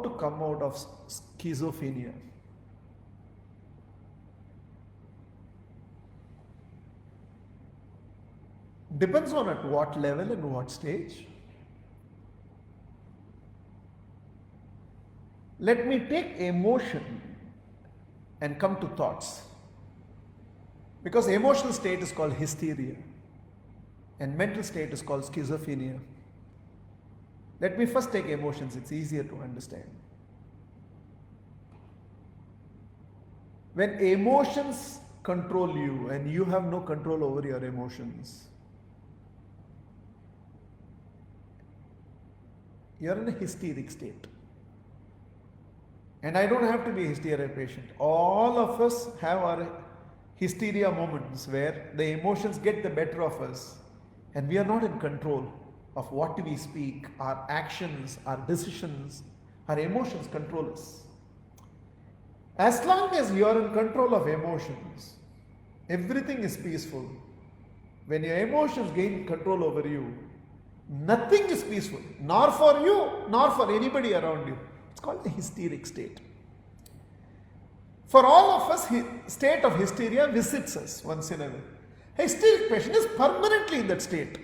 to come out of schizophrenia? Depends on at what level and what stage. Let me take emotion and come to thoughts. Because emotional state is called hysteria and mental state is called schizophrenia. Let me first take emotions, it's easier to understand. When emotions control you and you have no control over your emotions, you're in a hysteric state. And I don't have to be a hysteria patient. All of us have our hysteria moments where the emotions get the better of us and we are not in control of what we speak, our actions, our decisions, our emotions control us. As long as you are in control of emotions, everything is peaceful. When your emotions gain control over you, nothing is peaceful, nor for you, nor for anybody around you. It's called the hysteric state. For all of us, state of hysteria visits us once in a while. A hysteric patient is permanently in that state.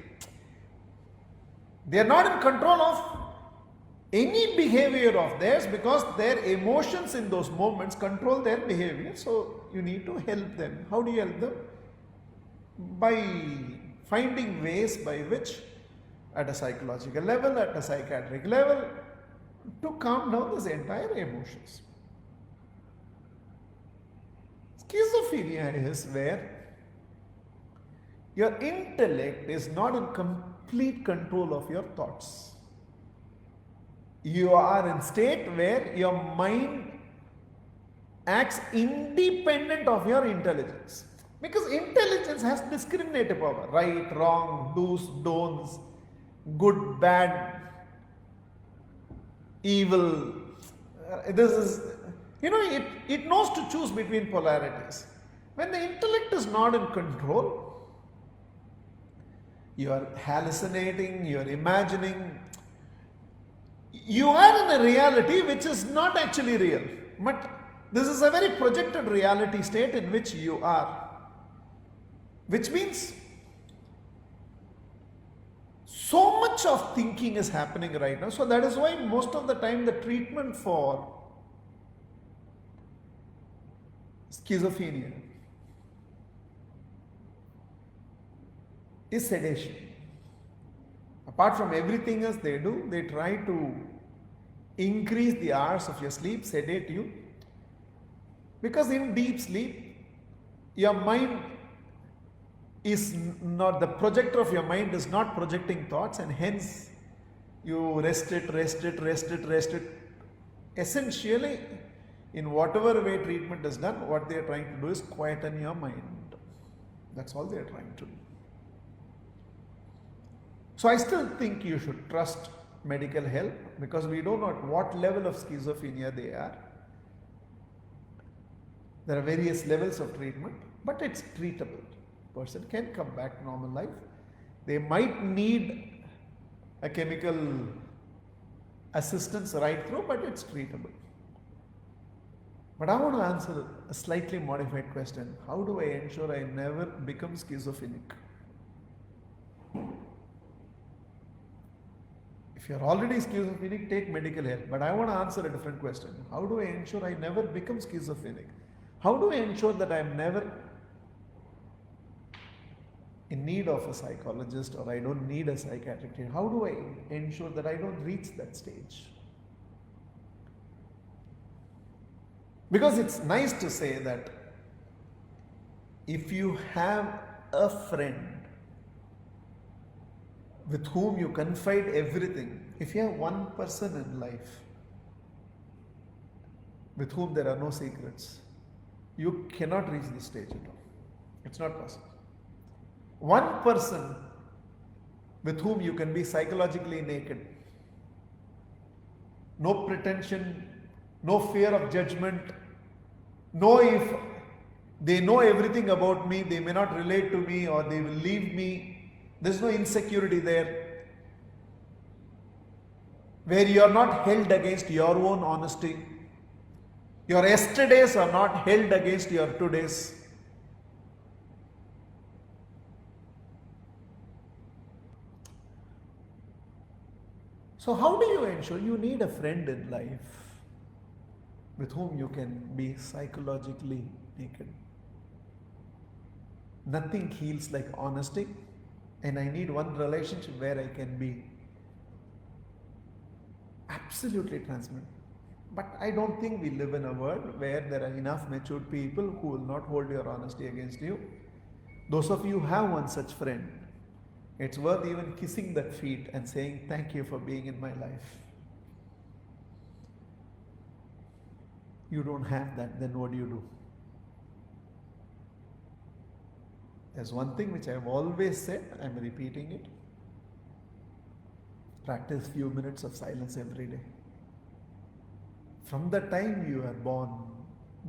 They are not in control of any behavior of theirs because their emotions in those moments control their behavior. So you need to help them. How do you help them? By finding ways by which, at a psychological level, at a psychiatric level, to calm down this entire emotions. Schizophrenia is where your intellect is not in complete control of your thoughts. You are in state where your mind acts independent of your intelligence. Because intelligence has discriminative power. Right, wrong, do's, don'ts, good, bad, evil. This is, it knows to choose between polarities. When the intellect is not in control, you are hallucinating, you are imagining. You are in a reality which is not actually real. But this is a very projected reality state in which you are. Which means so much of thinking is happening right now. So that is why most of the time the treatment for schizophrenia is sedation. Apart from everything else they do, they try to increase the hours of your sleep, sedate you. Because in deep sleep, your mind is not, the projector of your mind is not projecting thoughts, and hence you rest it. Essentially, in whatever way treatment is done, what they are trying to do is quieten your mind. That's all they are trying to do. So I still think you should trust medical help because we don't know at what level of schizophrenia they are. There are various levels of treatment, but it's treatable. Person can come back to normal life. They might need a chemical assistance right through, but it's treatable. But I want to answer a slightly modified question. How do I ensure I never become schizophrenic? If you're already schizophrenic, take medical help. But I want to answer a different question. How do I ensure I never become schizophrenic? How do I ensure that I'm never in need of a psychologist or I don't need a psychiatric treatment? How do I ensure that I don't reach that stage? Because it's nice to say that if you have a friend with whom you confide everything, if you have one person in life with whom there are no secrets, you cannot reach this stage at all. It's not possible. One person with whom you can be psychologically naked, no pretension, no fear of judgment, no if they know everything about me, they may not relate to me or they will leave me. There's no insecurity there. where you are not held against your own honesty. Your yesterdays are not held against your todays. So, how do you ensure you need a friend in life with whom you can be psychologically naked? Nothing heals like honesty, and I need one relationship where I can be absolutely transparent. But I don't think we live in a world where there are enough matured people who will not hold your honesty against you. Those of you who have one such friend, it's worth even kissing that feet and saying thank you for being in my life. You don't have that, then what do you do? There's one thing which I've always said, I'm repeating it. Practice few minutes of silence every day. From the time you are born,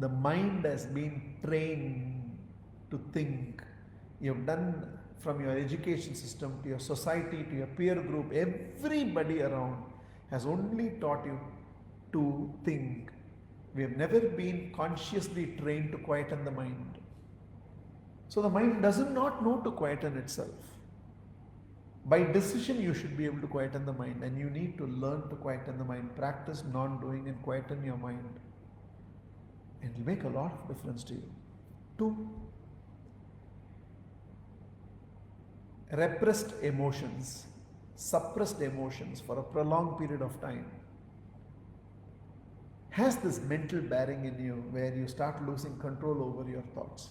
the mind has been trained to think. You've done from your education system to your society to your peer group, everybody around has only taught you to think. We have never been consciously trained to quieten the mind. So the mind does not know to quieten itself. By decision, you should be able to quieten the mind, and you need to learn to quieten the mind. Practice non-doing and quieten your mind. It will make a lot of difference to you. 2. Repressed emotions, suppressed emotions for a prolonged period of time has this mental bearing in you where you start losing control over your thoughts.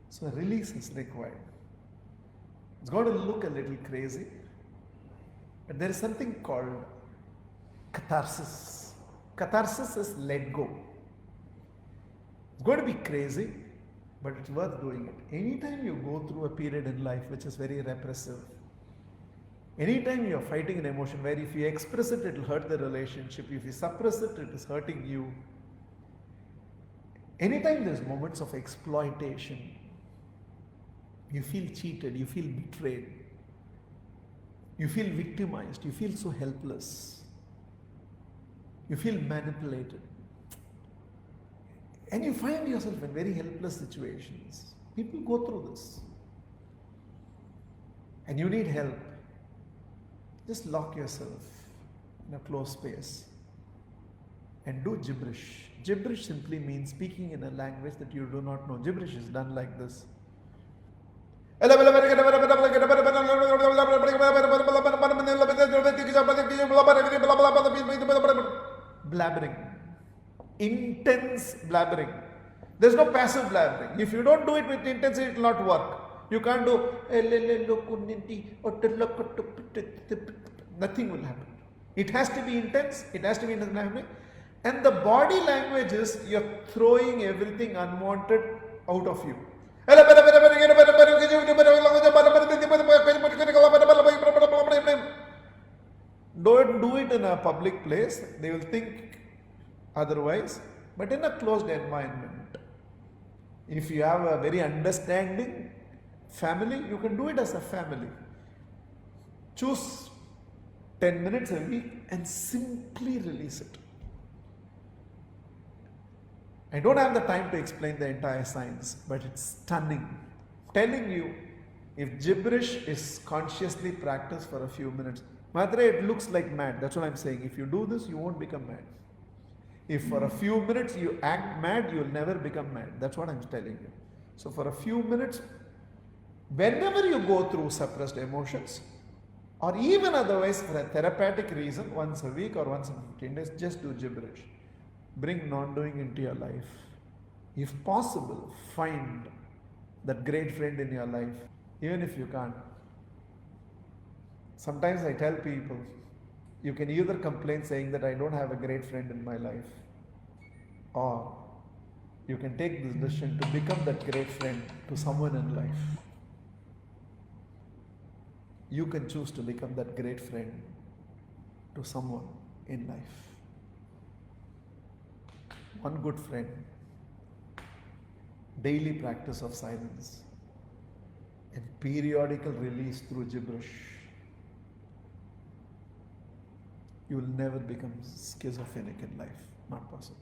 So release is required. It's got to look a little crazy, but there is something called catharsis. Catharsis is let go. It's going to be crazy, but it's worth doing it. Anytime you go through a period in life which is very repressive, anytime you're fighting an emotion where if you express it, it will hurt the relationship. If you suppress it, it is hurting you. Anytime there's moments of exploitation, you feel cheated, you feel betrayed, you feel victimized, you feel so helpless, you feel manipulated, and you find yourself in very helpless situations. People go through this, and you need help. Just lock yourself in a closed space and do gibberish. Gibberish simply means speaking in a language that you do not know. Gibberish is done like this. Blabbering. Intense blabbering. There's no passive blabbering. If you don't do it with intensity, it will not work. You can't do nothing will happen. It has to be intense, it has to be intense. And the body language is you're throwing everything unwanted out of you. Don't do it in a public place, they will think otherwise, but in a closed environment. If you have a very understanding family, you can do it as a family. Choose 10 minutes a week and simply release it. I don't have the time to explain the entire science, but it's stunning. Telling you, if gibberish is consciously practiced for a few minutes, Mahatria, it looks like mad. That's what I'm saying. If you do this, you won't become mad. If for a few minutes you act mad, you'll never become mad. That's what I'm telling you. So for a few minutes, whenever you go through suppressed emotions, or even otherwise for a therapeutic reason, once a week or once in 15 days, just do gibberish. Bring non-doing into your life. If possible, find that great friend in your life, even if you can't. Sometimes I tell people, you can either complain saying that I don't have a great friend in my life, or you can take this decision to become that great friend to someone in life. You can choose to become that great friend to someone in life. One good friend, daily practice of silence, and periodical release through gibberish. you will never become schizophrenic in life. Not possible.